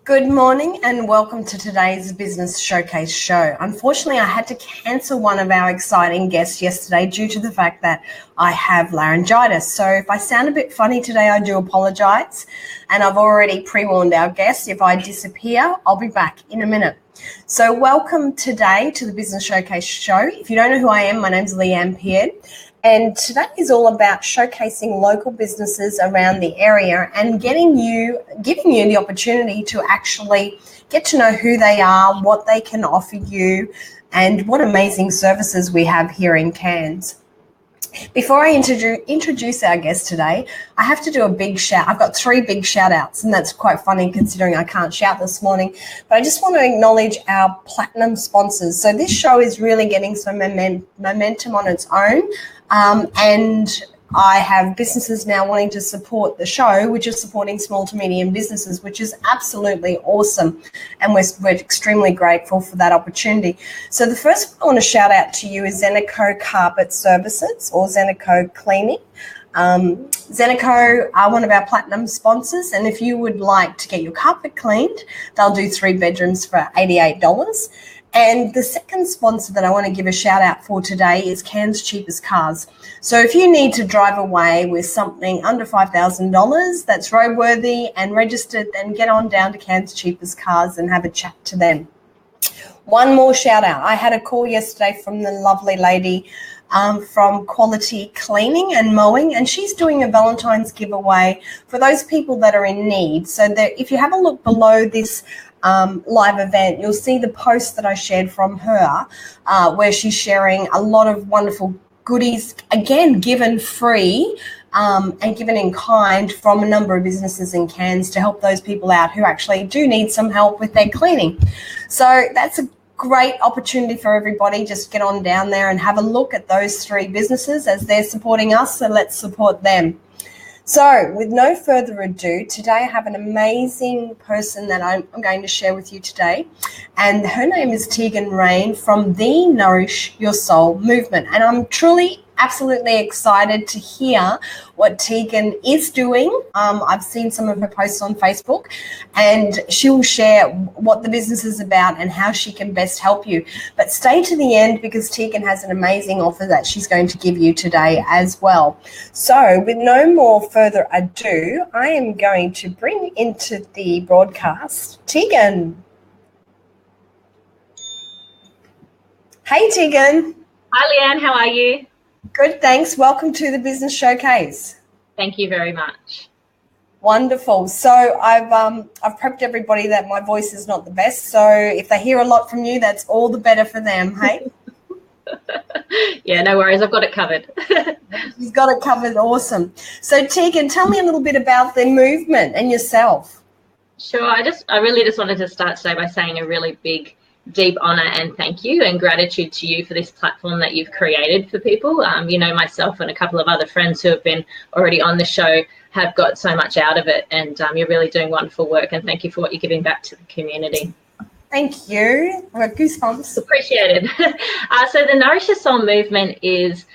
Good morning and welcome to today's Business Showcase show. Unfortunately, I had to cancel one of our exciting guests yesterday due to the fact that I have laryngitis. So if I sound a bit funny today, I do apologise. And I've already pre-warned our guests, if I disappear, I'll be back in a minute. So welcome today to the Business Showcase show. If you don't know who I am, my name's Leanne Peard. And today is all about showcasing local businesses around the area and giving you the opportunity to actually get to know who they are, what they can offer you, and what amazing services we have here in Cairns. Before I introduce our guest today, I have to do a big shout. I've got 3 big shout outs, and that's quite funny considering I can't shout this morning. But I just want to acknowledge our platinum sponsors. So this show is really getting some momentum on its own. And I have businesses now wanting to support the show, which is supporting small to medium businesses, which is absolutely awesome. And we're extremely grateful for that opportunity. So the first one I want to shout out to you is Zeneco Carpet Services or Zeneco Cleaning. Zeneco are one of our platinum sponsors, and if you would like to get your carpet cleaned, they'll do 3 bedrooms for $88. And the second sponsor that I want to give a shout out for today is Cairns Cheapest Cars. So if you need to drive away with something under $5,000 that's roadworthy and registered, then get on down to Cairns Cheapest Cars and have a chat to them. One more shout out. I had a call yesterday from the lovely lady from Quality Cleaning and Mowing, and she's doing a Valentine's giveaway for those people that are in need. So that if you have a look below this live event, you'll see the post that I shared from her where she's sharing a lot of wonderful goodies, again, given free and given in kind from a number of businesses in Cairns to help those people out who actually do need some help with their cleaning. So that's a great opportunity for everybody. Just get on down there and have a look at those 3 businesses as they're supporting us, so let's support them. So with no further ado, today I have an amazing person that I'm going to share with you today. And her name is Tegan Rein from the Nourish Your Soul movement. And I'm truly absolutely excited to hear what Tegan is doing. I've seen some of her posts on Facebook, and she'll share what the business is about and how she can best help you. But stay to the end because Tegan has an amazing offer that she's going to give you today as well. So with no more further ado, I am going to bring into the broadcast Tegan. Hey, Tegan. Hi, Leanne. How are you? Good, thanks. Welcome to the Business Showcase. Thank you very much. Wonderful. So I've prepped everybody that my voice is not the best. So if they hear a lot from you, that's all the better for them, hey? Yeah, no worries. I've got it covered. You've got it covered. Awesome. So Tegan, tell me a little bit about the movement and yourself. Sure. I really just wanted to start today by saying a really big, deep honor and thank you and gratitude to you for this platform that you've created for people. Myself and a couple of other friends who have been already on the show have got so much out of it, and you're really doing wonderful work, and thank you for what you're giving back to the community. Thank you. I've got goosebumps. Appreciated. So the Nourish Your Soul movement is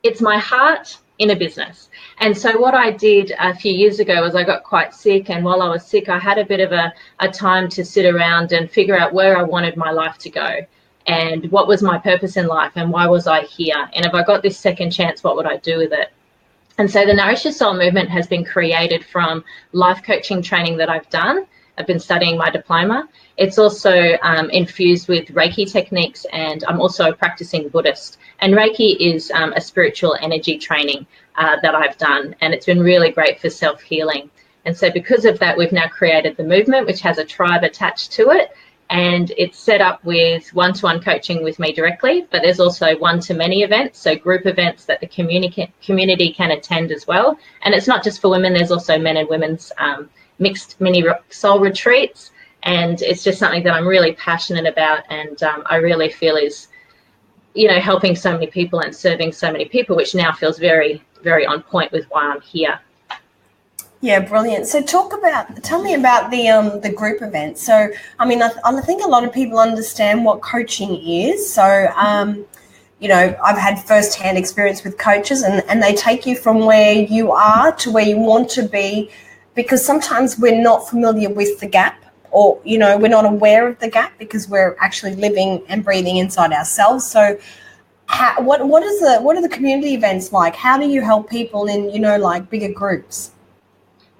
it's my heart in a business. And so what I did a few years ago was I got quite sick, and while I was sick, I had a bit of a time to sit around and figure out where I wanted my life to go and what was my purpose in life and why was I here? And if I got this second chance, what would I do with it? And so the Nourish Your Soul movement has been created from life coaching training that I've done. I've been studying my diploma. It's also infused with Reiki techniques, and I'm also a practicing Buddhist. And Reiki is a spiritual energy training that I've done, and it's been really great for self-healing. And so because of that, we've now created the movement, which has a tribe attached to it, and it's set up with one-to-one coaching with me directly, but there's also one-to-many events, so group events that the community can attend as well. And it's not just for women, there's also men and women's mixed mini soul retreats, and it's just something that I'm really passionate about, and I really feel is, helping so many people and serving so many people, which now feels very, very on point with why I'm here. Yeah, brilliant. So tell me about the group event. So, I think a lot of people understand what coaching is. So, I've had firsthand experience with coaches, and they take you from where you are to where you want to be because sometimes we're not familiar with the gap, or, you know, we're not aware of the gap because we're actually living and breathing inside ourselves. So what are the community events like? How do you help people in, you know, like bigger groups?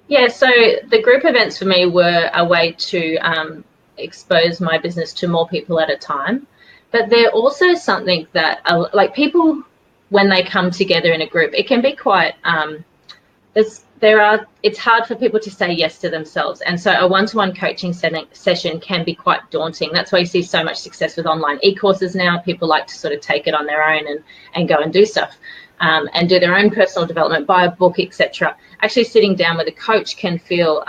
Yeah, so the group events for me were a way to expose my business to more people at a time. But they're also something that, like, people, when they come together in a group, it can be quite, it's hard for people to say yes to themselves. And so a one-to-one coaching session can be quite daunting. That's why you see so much success with online e-courses now. People like to sort of take it on their own and go and do stuff. And do their own personal development, buy a book, etc. Actually, sitting down with a coach can feel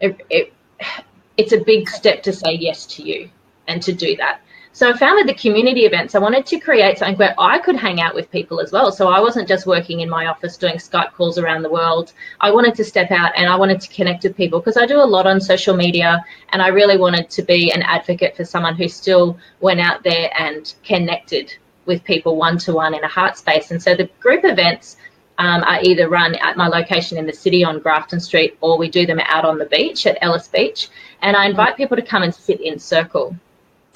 it's a big step to say yes to you and to do that. So I found with the community events, I wanted to create something where I could hang out with people as well. So I wasn't just working in my office doing Skype calls around the world. I wanted to step out and I wanted to connect with people, because I do a lot on social media, and I really wanted to be an advocate for someone who still went out there and connected with people one-to-one in a heart space. And so the group events are either run at my location in the city on Grafton Street, or we do them out on the beach at Ellis Beach. And I invite people to come and sit in circle.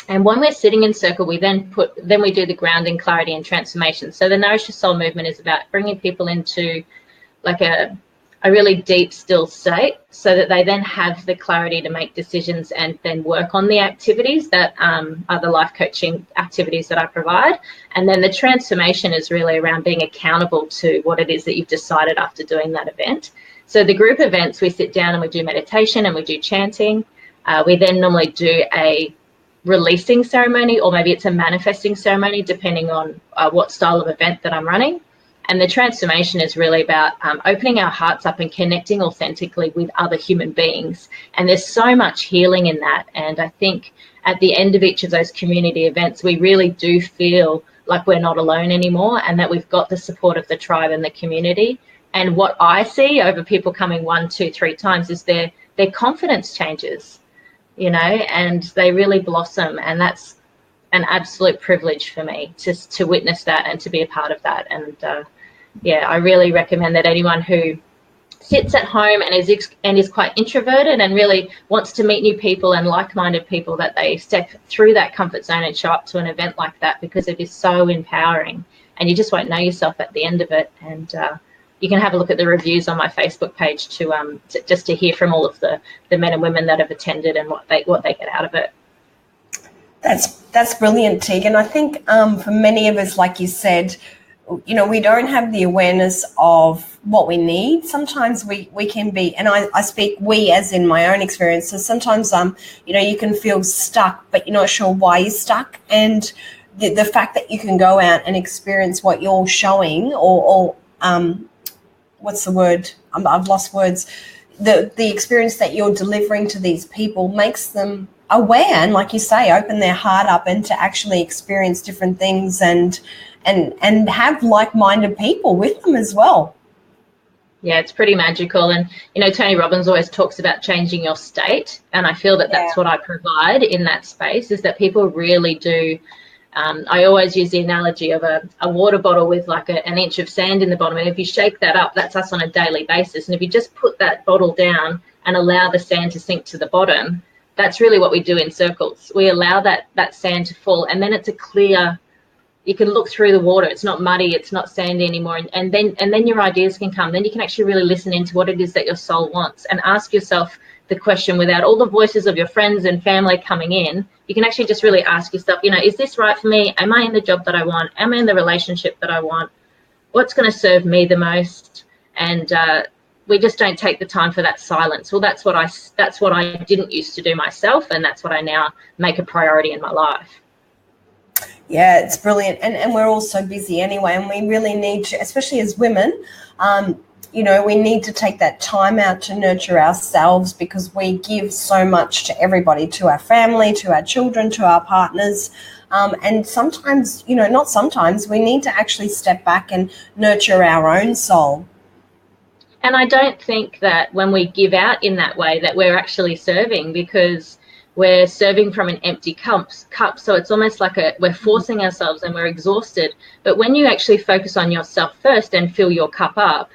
And when we're sitting in circle, we then we do the grounding, clarity and transformation. So the Nourish Your Soul movement is about bringing people into like a really deep, still state, so that they then have the clarity to make decisions and then work on the activities that are the life coaching activities that I provide. And then the transformation is really around being accountable to what it is that you've decided after doing that event. So the group events, we sit down and we do meditation and we do chanting. We then normally do a releasing ceremony, or maybe it's a manifesting ceremony, depending on what style of event that I'm running. And the transformation is really about opening our hearts up and connecting authentically with other human beings. And there's so much healing in that. And I think at the end of each of those community events, we really do feel like we're not alone anymore, and that we've got the support of the tribe and the community. And what I see over people coming 1, 2, 3 times is their confidence changes, you know, and they really blossom. And that's an absolute privilege for me to witness that and to be a part of that. And yeah, I really recommend that anyone who sits at home and is quite introverted and really wants to meet new people and like-minded people, that they step through that comfort zone and show up to an event like that, because it is so empowering, and you just won't know yourself at the end of it. And you can have a look at the reviews on my Facebook page to just to hear from all of the men and women that have attended and what they get out of it. That's brilliant, Tegan. I think for many of us, like you said, you know, we don't have the awareness of what we need. Sometimes we can be, and I speak we as in my own experiences. Sometimes you know, you can feel stuck, but you're not sure why you're stuck. And the fact that you can go out and experience what you're showing, or what's the word? I've lost words. The experience that you're delivering to these people makes them aware, and like you say, open their heart up and to actually experience different things and have like-minded people with them as well. Yeah, it's pretty magical. And, you know, Tony Robbins always talks about changing your state. And I feel that that's what I provide in that space, is that people really do. I always use the analogy of a water bottle with like an inch of sand in the bottom. And if you shake that up, that's us on a daily basis. And if you just put that bottle down and allow the sand to sink to the bottom, that's really what we do in circles. We allow that sand to fall, and then it's a clear, you can look through the water. It's not muddy, it's not sandy anymore. And then your ideas can come. Then you can actually really listen into what it is that your soul wants, and ask yourself the question without all the voices of your friends and family coming in. You can actually just really ask yourself, you know, is this right for me? Am I in the job that I want? Am I in the relationship that I want? What's going to serve me the most? And we just don't take the time for that silence. Well, that's what I didn't used to do myself, and that's what I now make a priority in my life. Yeah, it's brilliant. And we're all so busy anyway, and we really need to, especially as women, you know, we need to take that time out to nurture ourselves, because we give so much to everybody, to our family, to our children, to our partners. And sometimes, you know, not sometimes, we need to actually step back and nurture our own soul. And I don't think that when we give out in that way that we're actually serving, because we're serving from an empty cup. So it's almost like we're forcing ourselves and we're exhausted. But when you actually focus on yourself first and fill your cup up,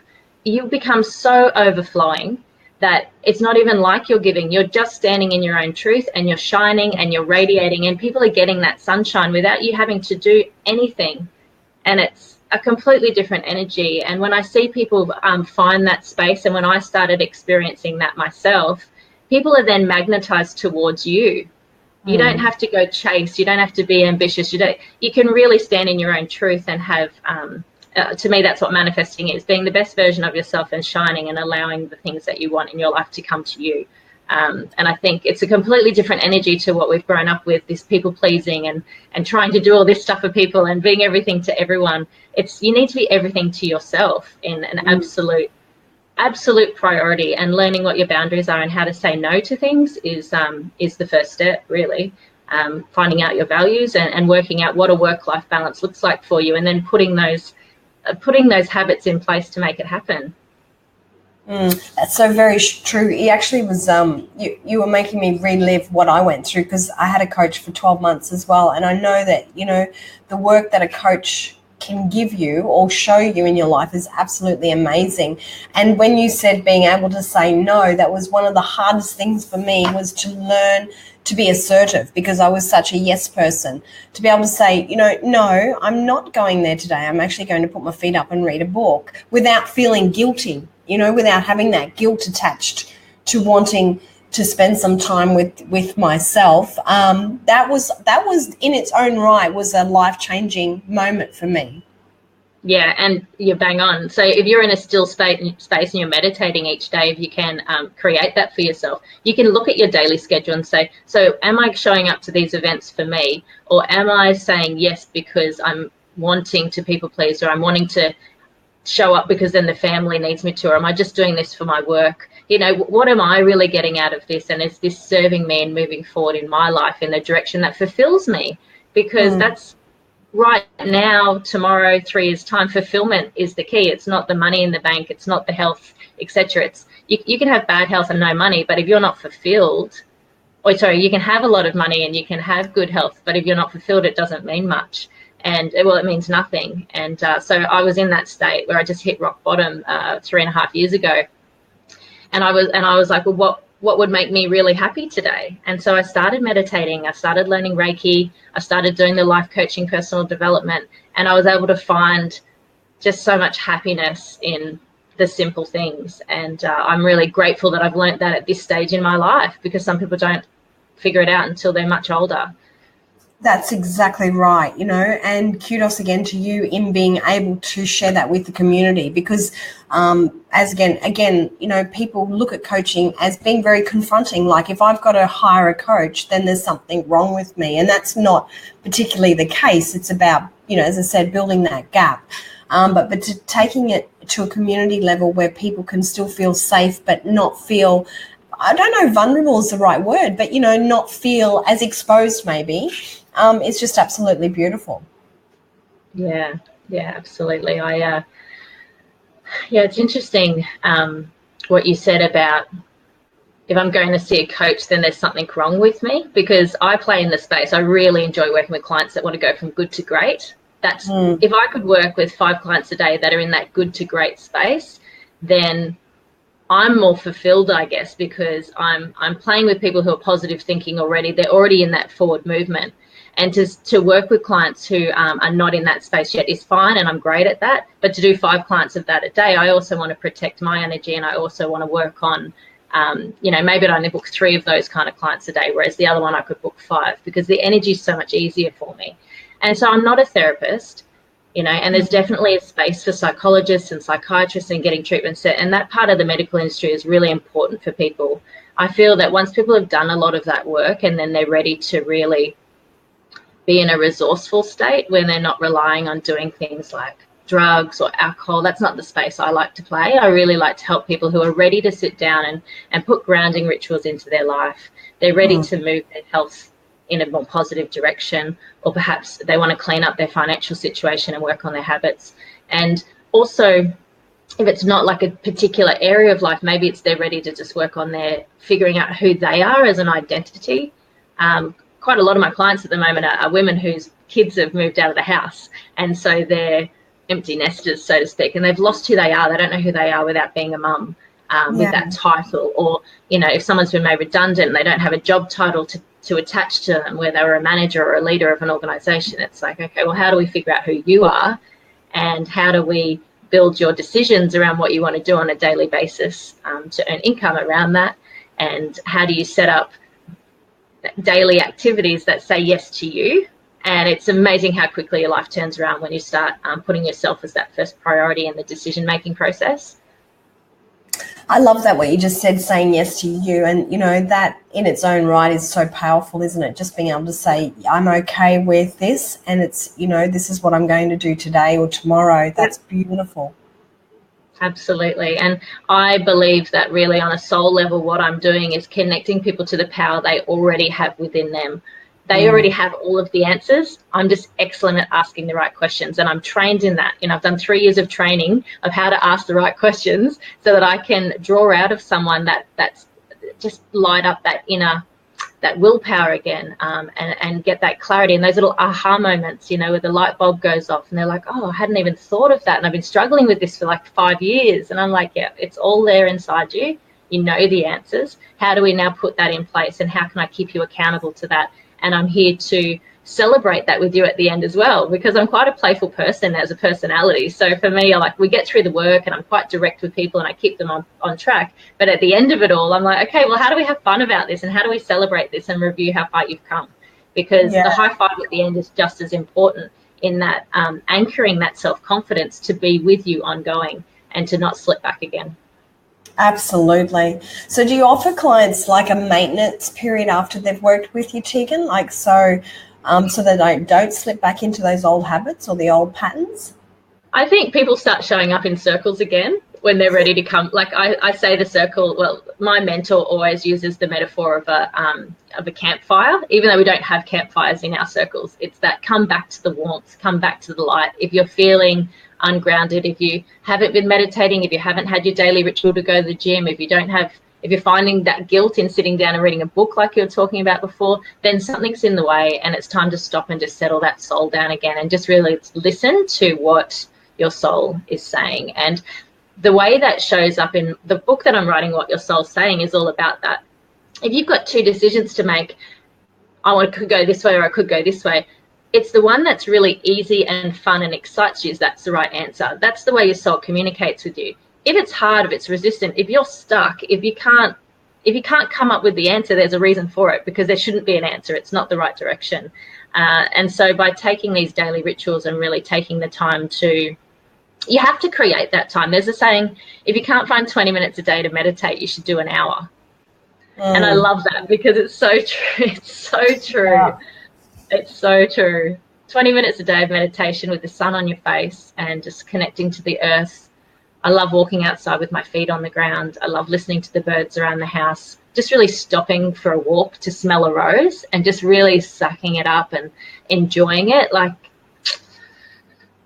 you become so overflowing that it's not even like you're giving. You're just standing in your own truth, and you're shining and you're radiating, and people are getting that sunshine without you having to do anything. And it's a completely different energy. And when I see people find that space, and when I started experiencing that myself, people are then magnetized towards you. You don't have to go chase. You don't have to be ambitious. You can really stand in your own truth and have, to me, that's what manifesting is, being the best version of yourself and shining and allowing the things that you want in your life to come to you. And I think it's a completely different energy to what we've grown up with, this people pleasing and trying to do all this stuff for people and being everything to everyone. You need to be everything to yourself in an absolute priority, and learning what your boundaries are and how to say no to things is the first step, really. Finding out your values and working out what a work-life balance looks like for you, and then putting those habits in place to make it happen. That's so very true. It actually was, you were making me relive what I went through, because I had a coach for 12 months as well. And I know that, the work that a coach can give you or show you in your life is absolutely amazing. And when you said being able to say no, that was one of the hardest things for me, was to learn to be assertive, because I was such a yes person. To be able to say, no, I'm not going there today. I'm actually going to put my feet up and read a book, without feeling guilty, without having that guilt attached to wanting to spend some time with myself. That was in its own right was a life-changing moment for me. Yeah, and you're bang on. So if you're in a still space and you're meditating each day, if you can create that for yourself, you can look at your daily schedule and say, so am I showing up to these events for me, or am I saying yes because I'm wanting to people please, or I'm wanting to show up because then the family needs me to, or am I just doing this for my work? What am I really getting out of this? And is this serving me and moving forward in my life in the direction that fulfills me? Because that's right now, tomorrow, 3 years' time, fulfillment is the key. It's not the money in the bank. It's not the health, etc. It's you can have bad health and no money, but if you're not fulfilled, you can have a lot of money and you can have good health, but if you're not fulfilled, it doesn't mean much. And it means nothing. And so I was in that state where I just hit rock bottom 3.5 years ago, and I was like, well, what would make me really happy today? And so I started meditating. I started learning Reiki. I started doing the life coaching, personal development, and I was able to find just so much happiness in the simple things. And I'm really grateful that I've learned that at this stage in my life, because some people don't figure it out until they're much older. That's exactly right, and kudos again to you in being able to share that with the community, because as again, people look at coaching as being very confronting. Like, if I've got to hire a coach, then there's something wrong with me. And that's not particularly the case. It's about, as I said, building that gap. But taking it to a community level where people can still feel safe, but not feel, I don't know, vulnerable is the right word, but, not feel as exposed maybe. It's just absolutely beautiful. Yeah, absolutely. It's interesting what you said about, if I'm going to see a coach, then there's something wrong with me, because I play in the space. I really enjoy working with clients that want to go from good to great. That's if I could work with 5 clients a day that are in that good to great space, then I'm more fulfilled, I guess, because I'm playing with people who are positive thinking already. They're already in that forward movement. And to work with clients who are not in that space yet is fine, and I'm great at that. But to do 5 clients of that a day, I also want to protect my energy, and I also want to work on, maybe I'd only book 3 of those kind of clients a day, whereas the other one I could book 5, because the energy is so much easier for me. And so I'm not a therapist, and there's definitely a space for psychologists and psychiatrists and getting treatment set. And that part of the medical industry is really important for people. I feel that once people have done a lot of that work, and then they're ready to really be in a resourceful state where they're not relying on doing things like drugs or alcohol, that's not the space I like to play. I really like to help people who are ready to sit down and put grounding rituals into their life. They're ready to move their health in a more positive direction, or perhaps they want to clean up their financial situation and work on their habits. And also, if it's not like a particular area of life, maybe it's they're ready to just work on their figuring out who they are as an identity. Quite a lot of my clients at the moment are women whose kids have moved out of the house, and so they're empty nesters, so to speak, and they've lost who they are. They don't know who they are without being a mum, with that title. Or, you know, if someone's been made redundant and they don't have a job title to attach to them, where they were a manager or a leader of an organisation, it's like, okay, well, how do we figure out who you are, and how do we build your decisions around what you want to do on a daily basis to earn income around that, and how do you set up daily activities that say yes to you. And it's amazing how quickly your life turns around when you start putting yourself as that first priority in the decision-making process. I love that, what you just said, saying yes to you. And, you know, that in its own right is so powerful, isn't it? Just being able to say, I'm okay with this, and it's, you know, this is what I'm going to do today or tomorrow. That's beautiful. Absolutely. And I believe that really on a soul level, what I'm doing is connecting people to the power they already have within them. They already have all of the answers. I'm just excellent at asking the right questions, and I'm trained in that. You know, I've done 3 years of training of how to ask the right questions so that I can draw out of someone that's just light up that inner, that willpower again, and get that clarity and those little aha moments, you know, where the light bulb goes off and they're like, oh, I hadn't even thought of that, and I've been struggling with this for like 5 years. And I'm like, yeah, it's all there inside you. You know the answers. How do we now put that in place, and how can I keep you accountable to that? And I'm here to celebrate that with you at the end as well, because I'm quite a playful person as a personality. So for me, we get through the work and I'm quite direct with people and I keep them on track. But at the end of it all, I'm like, okay, well, how do we have fun about this, and how do we celebrate this and review how far you've come? Because the high five at the end is just as important in that anchoring that self-confidence to be with you ongoing and to not slip back again. Absolutely. So do you offer clients like a maintenance period after they've worked with you, Tegan? Like so they don't slip back into those old habits or the old patterns? I think people start showing up in circles again when they're ready to come. Like I say the circle, well, my mentor always uses the metaphor of a campfire, even though we don't have campfires in our circles. It's that come back to the warmth, come back to the light. If you're feeling ungrounded, if you haven't been meditating, if you haven't had your daily ritual to go to the gym, if you're finding that guilt in sitting down and reading a book like you were talking about before, then something's in the way, and it's time to stop and just settle that soul down again and just really listen to what your soul is saying. And the way that shows up in the book that I'm writing, What Your Soul's Saying, is all about that. If you've got two decisions to make, I could go this way or I could go this way, it's the one that's really easy and fun and excites you, that's the right answer. That's the way your soul communicates with you. If it's hard, if it's resistant, if you're stuck, if you can't come up with the answer, there's a reason for it, because there shouldn't be an answer. It's not the right direction. And so by taking these daily rituals and really taking the time you have to create that time. There's a saying, if you can't find 20 minutes a day to meditate, you should do an hour. And I love that, because it's so true. It's so true. Yeah. It's so true. 20 minutes a day of meditation with the sun on your face and just connecting to the earth. I love walking outside with my feet on the ground. I love listening to the birds around the house, just really stopping for a walk to smell a rose and just really sucking it up and enjoying it. Like,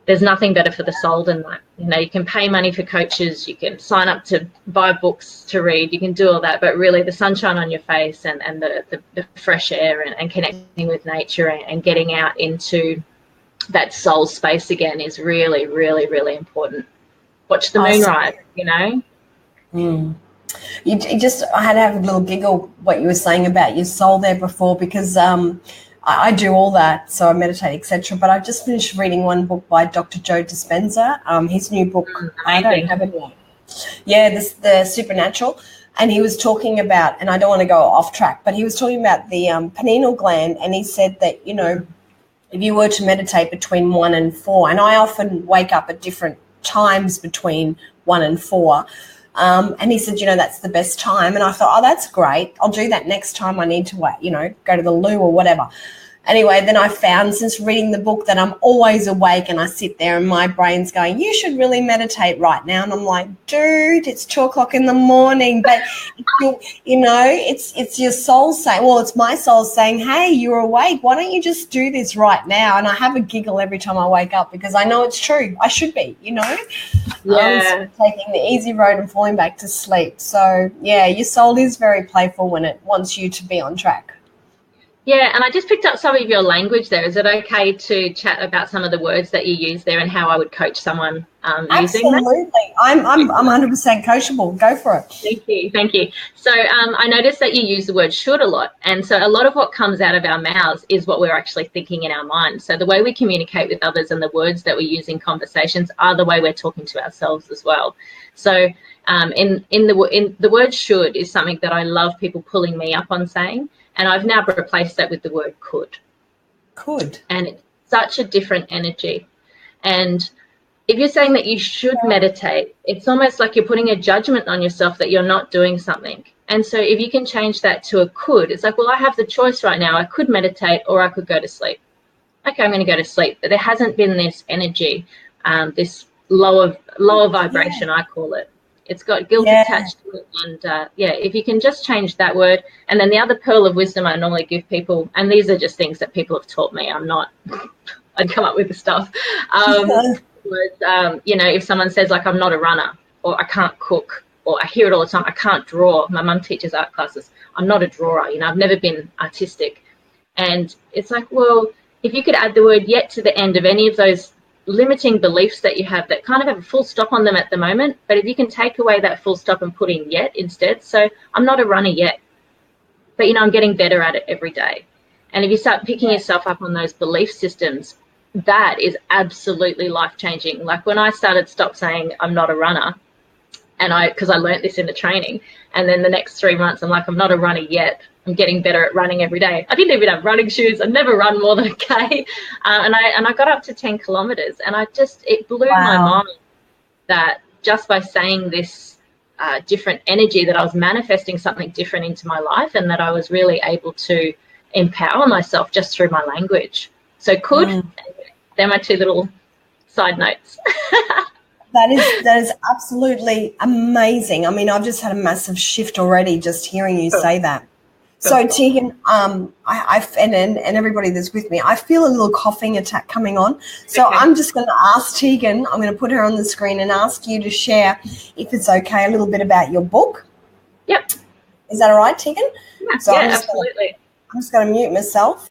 there's nothing better for the soul than that. You know, you can pay money for coaches, you can sign up to buy books to read, you can do all that, but really the sunshine on your face and the fresh air and connecting with nature and getting out into that soul space again is really, really, really important. Watch the moonrise, you know. I had to have a little giggle what you were saying about your soul there before, because I do all that, so I meditate, etc. But I've just finished reading one book by Dr. Joe Dispenza. His new book, I don't have it yet. Yeah, the Supernatural. And he was talking about, and I don't want to go off track, but he was talking about the pineal gland, and he said that, you know, if you were to meditate between 1 and 4, and I often wake up at different times between 1 and 4, and he said, you know, that's the best time. And I thought, oh, that's great. I'll do that next time I need to, go to the loo or whatever. Anyway, then I found, since reading the book, that I'm always awake, and I sit there and my brain's going, you should really meditate right now. And I'm like, dude, it's 2:00 in the morning. But, it's your soul saying, well, it's my soul saying, hey, you're awake. Why don't you just do this right now? And I have a giggle every time I wake up, because I know it's true. I should be, Yeah. Taking the easy road and falling back to sleep. So, yeah, your soul is very playful when it wants you to be on track. Yeah, and I just picked up some of your language there. Is it okay to chat about some of the words that you use there and how I would coach someone using that? Absolutely. I'm 100% coachable. Go for it. Thank you. Thank you. So I noticed that you use the word should a lot. And so a lot of what comes out of our mouths is what we're actually thinking in our mind. So the way we communicate with others and the words that we use in conversations are the way we're talking to ourselves as well. So in the word should is something that I love people pulling me up on saying. And I've now replaced that with the word could. Could. And it's such a different energy. And if you're saying that you should meditate, it's almost like you're putting a judgment on yourself that you're not doing something. And so if you can change that to a could, it's like, well, I have the choice right now. I could meditate or I could go to sleep. Okay, I'm going to go to sleep. But there hasn't been this energy, this lower vibration, I call it. It's got guilt attached to it. And if you can just change that word. And then the other pearl of wisdom I normally give people, and these are just things that people have taught me. I'd come up with the stuff. If someone says like, I'm not a runner, or I can't cook, or I hear it all the time, I can't draw. My mum teaches art classes. I'm not a drawer. I've never been artistic. And it's like, well, if you could add the word yet to the end of any of those limiting beliefs that you have that kind of have a full stop on them at the moment, but if you can take away that full stop and put in yet instead. So I'm not a runner yet, but I'm getting better at it every day. And if you start picking yourself up on those belief systems, that is absolutely life-changing. Like when I stop saying I'm not a runner, and because I learned this in the training, and then the next 3 months I'm like, I'm not a runner yet. I'm getting better at running every day. I didn't even have running shoes. I never run more than a K. And I got up to 10 kilometers, and it blew my mind that just by saying this different energy that I was manifesting something different into my life, and that I was really able to empower myself just through my language. So they're my two little side notes. That is absolutely amazing. I mean, I've just had a massive shift already just hearing you say that. So Tegan, and everybody that's with me, I feel a little coughing attack coming on. So I'm just going to ask Tegan, I'm going to put her on the screen and ask you to share, if it's okay, a little bit about your book. Yep. Is that all right, Tegan? Yeah, so absolutely. I'm just going to mute myself.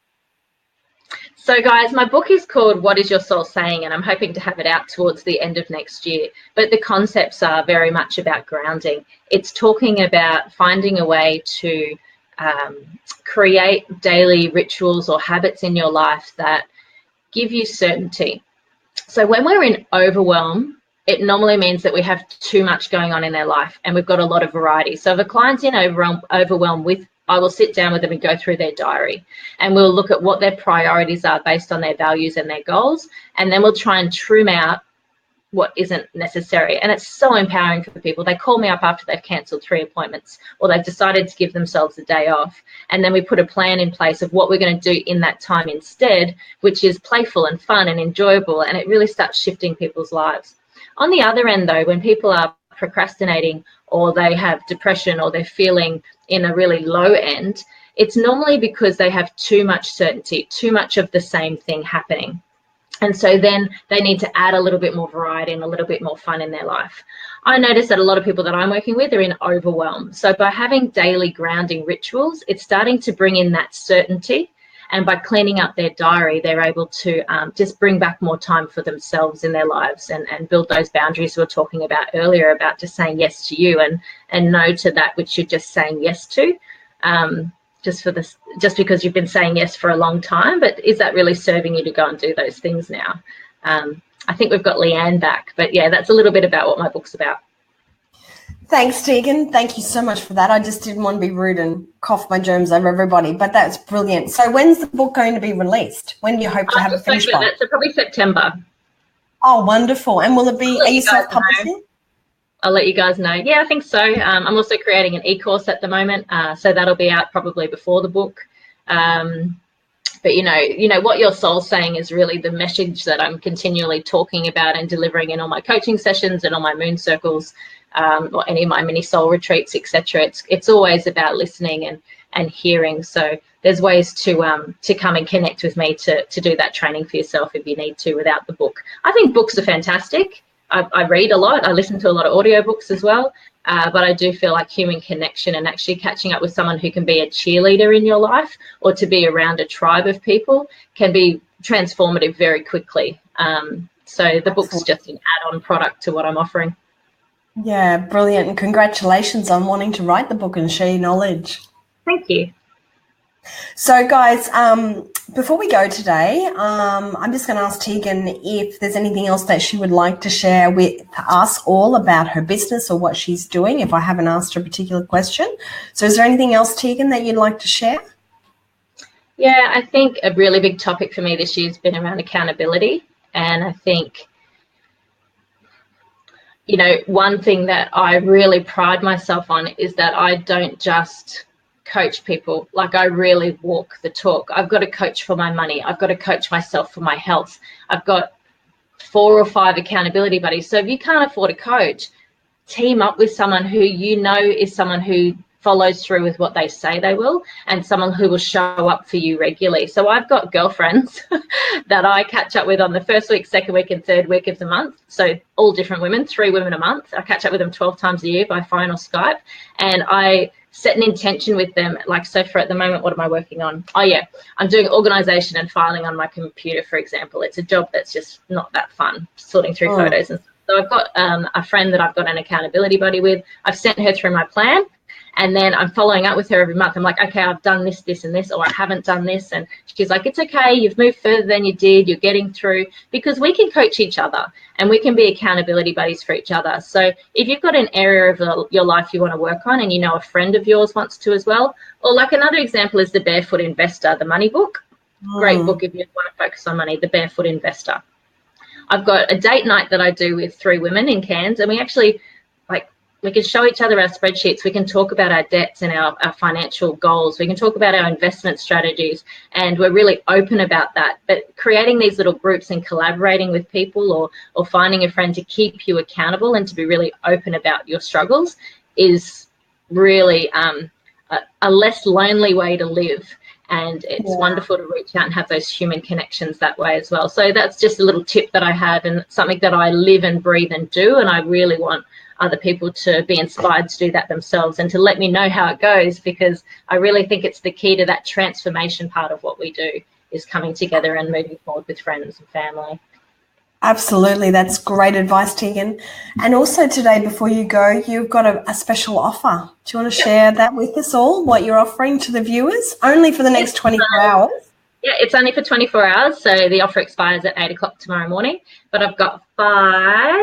So guys, my book is called What Is Your Soul Saying? And I'm hoping to have it out towards the end of next year. But the concepts are very much about grounding. It's talking about finding a way to create daily rituals or habits in your life that give you certainty. So when we're in overwhelm, it normally means that we have too much going on in their life and we've got a lot of variety. So if a client's in overwhelm with, I will sit down with them and go through their diary, and we'll look at what their priorities are based on their values and their goals, and then we'll try and trim out what isn't necessary. And it's so empowering for people. They call me up after they've cancelled 3 appointments, or they've decided to give themselves a day off, and then we put a plan in place of what we're going to do in that time instead, which is playful and fun and enjoyable, and it really starts shifting people's lives. On the other end though, when people are procrastinating, or they have depression, or they're feeling in a really low end, it's normally because they have too much certainty, too much of the same thing happening. And so then they need to add a little bit more variety and a little bit more fun in their life. I notice that a lot of people that I'm working with are in overwhelm. So by having daily grounding rituals, it's starting to bring in that certainty. And by cleaning up their diary, they're able to just bring back more time for themselves in their lives, and build those boundaries we were talking about earlier, about just saying yes to you and no to that which you're just saying yes to. Just because you've been saying yes for a long time, but is that really serving you to go and do those things now? I think we've got Leanne back, but yeah, that's a little bit about what my book's about. Thanks, Tegan. Thank you so much for that. I just didn't want to be rude and cough my germs over everybody, but that's brilliant. So when's the book going to be released? When do you hope to have it finished by? So probably September. Oh, wonderful. And will it be, are you self-publishing? I'll let you guys know. Yeah, I think so. I'm also creating an e-course at the moment, so that'll be out probably before the book. But you know what your soul's saying is really the message that I'm continually talking about and delivering in all my coaching sessions and all my moon circles, or any of my mini soul retreats, etc. It's always about listening and hearing. So there's ways to come and connect with me to do that training for yourself if you need to without the book. I think books are fantastic. I read a lot. I listen to a lot of audiobooks as well. But I do feel like human connection and actually catching up with someone who can be a cheerleader in your life or to be around a tribe of people can be transformative very quickly. So the book's just an add-on product to what I'm offering. Yeah, brilliant. And congratulations on wanting to write the book and share your knowledge. Thank you. So, guys, before we go today, I'm just going to ask Tegan if there's anything else that she would like to share with us all about her business or what she's doing, if I haven't asked her a particular question. So is there anything else, Tegan, that you'd like to share? Yeah, I think a really big topic for me this year has been around accountability. And I think, you know, one thing that I really pride myself on is that I don't just coach people. Like, I really walk the talk. I've got to coach for my money. I've got to coach myself for my health. I've got 4 or 5 accountability buddies. So if you can't afford a coach, team up with someone who you know is someone who follows through with what they say they will, and someone who will show up for you regularly. So I've got girlfriends that I catch up with on the first week, second week, and third week of the month. So all different women, 3 women a month. I catch up with them 12 times a year by phone or Skype, and I set an intention with them. Like, so for at the moment, what am I working on? Oh yeah, I'm doing organization and filing on my computer, for example. It's a job that's just not that fun, sorting through photos and stuff. So I've got a friend that I've got an accountability buddy with. I've sent her through my plan, and then I'm following up with her every month. I'm like, okay, I've done this, this, and this, or I haven't done this. And she's like, it's okay. You've moved further than you did. You're getting through, because we can coach each other and we can be accountability buddies for each other. So if you've got an area of your life you want to work on, and you know a friend of yours wants to as well, or like another example is The Barefoot Investor, the money book. Great book if you want to focus on money, The Barefoot Investor. I've got a date night that I do with 3 women in Cairns, and we actually, we can show each other our spreadsheets. We can talk about our debts and our financial goals. We can talk about our investment strategies, and we're really open about that. But creating these little groups and collaborating with people, or finding a friend to keep you accountable and to be really open about your struggles, is really a less lonely way to live. And it's wonderful to reach out and have those human connections that way as well. So that's just a little tip that I have, and something that I live and breathe and do. And I really want other people to be inspired to do that themselves, and to let me know how it goes, because I really think it's the key to that transformation part of what we do, is coming together and moving forward with friends and family. Absolutely. That's great advice, Tegan. And also today, before you go, you've got a special offer. Do you want to share that with us all, what you're offering to the viewers? Only for the next 24 hours. Yeah, it's only for 24 hours. So the offer expires at 8 o'clock tomorrow morning. But I've got 5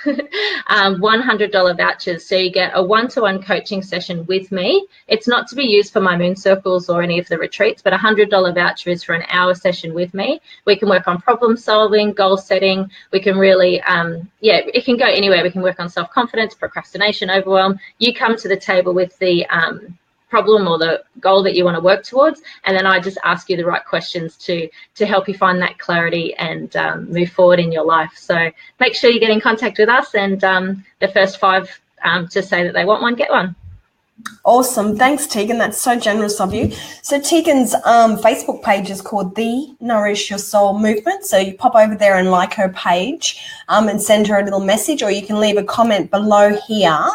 $100 vouchers. So you get a one-to-one coaching session with me. It's not to be used for my moon circles or any of the retreats, but a $100 voucher is for an hour session with me. We can work on problem solving, goal setting. We can really, it can go anywhere. We can work on self-confidence, procrastination, overwhelm. You come to the table with the problem or the goal that you want to work towards, and then I just ask you the right questions to help you find that clarity and move forward in your life. So make sure you get in contact with us, and the first 5 to say that they want one, get one. Awesome. Thanks, Tegan. That's so generous of you. So Tegan's Facebook page is called The Nourish Your Soul Movement. So you pop over there and like her page and send her a little message, or you can leave a comment below here,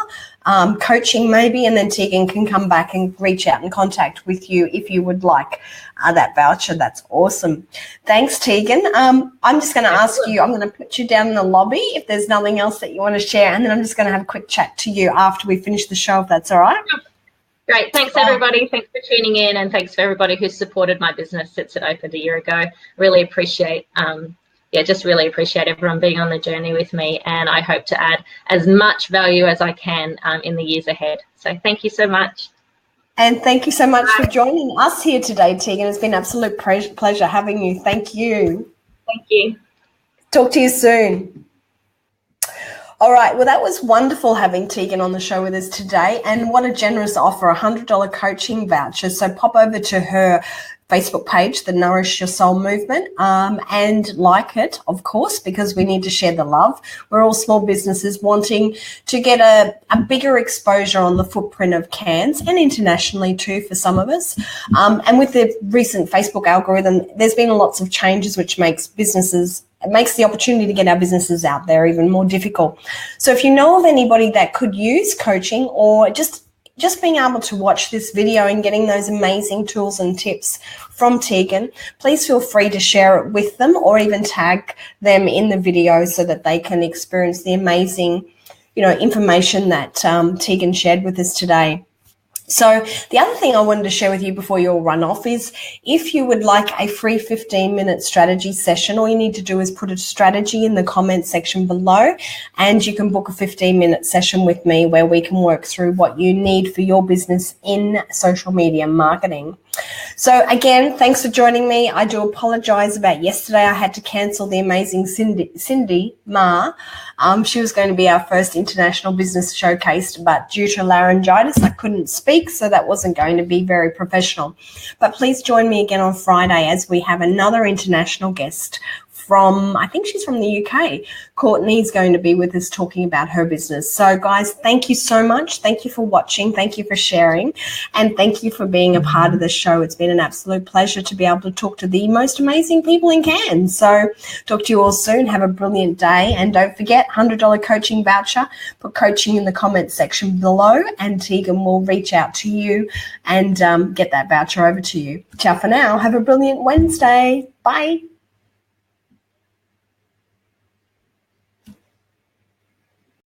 coaching maybe, and then Tegan can come back and reach out and contact with you if you would like that voucher. That's awesome. Thanks, Tegan. I'm just going to ask you, I'm going to put you down in the lobby if there's nothing else that you want to share, and then I'm just going to have a quick chat to you after we finish the show, if that's all right. Great. Thanks, everybody. Thanks for tuning in, and thanks for everybody who supported my business since it opened a year ago. Really appreciate just really appreciate everyone being on the journey with me, and I hope to add as much value as I can in the years ahead. So thank you so much. And thank you so much for joining us here today, Tegan. It's been an absolute pleasure having you. Thank you. Thank you. Talk to you soon. All right. Well, that was wonderful having Tegan on the show with us today. And what a generous offer, a $100 coaching voucher. So pop over to her Facebook page, The Nourish Your Soul Movement, and like it, of course, because we need to share the love. We're all small businesses wanting to get a bigger exposure on the footprint of Cairns, and internationally too for some of us. And with the recent Facebook algorithm, there's been lots of changes which makes businesses it makes the opportunity to get our businesses out there even more difficult. So if you know of anybody that could use coaching, or just being able to watch this video and getting those amazing tools and tips from Tegan, please feel free to share it with them, or even tag them in the video so that they can experience the amazing, information that Tegan shared with us today. So the other thing I wanted to share with you before you all run off is, if you would like a free 15-minute strategy session, all you need to do is put a strategy in the comment section below, and you can book a 15-minute session with me where we can work through what you need for your business in social media marketing. So again, thanks for joining me. I do apologize about yesterday. I had to cancel the amazing Cindy Ma. She was going to be our first international business showcase, but due to laryngitis, I couldn't speak, so that wasn't going to be very professional. But please join me again on Friday as we have another international guest from, I think she's from the UK. Courtney's going to be with us talking about her business. So guys, thank you so much. Thank you for watching. Thank you for sharing. And thank you for being a part of the show. It's been an absolute pleasure to be able to talk to the most amazing people in Cairns. So talk to you all soon. Have a brilliant day. And don't forget, $100 coaching voucher. Put coaching in the comments section below, and Tegan will reach out to you and get that voucher over to you. Ciao for now. Have a brilliant Wednesday. Bye.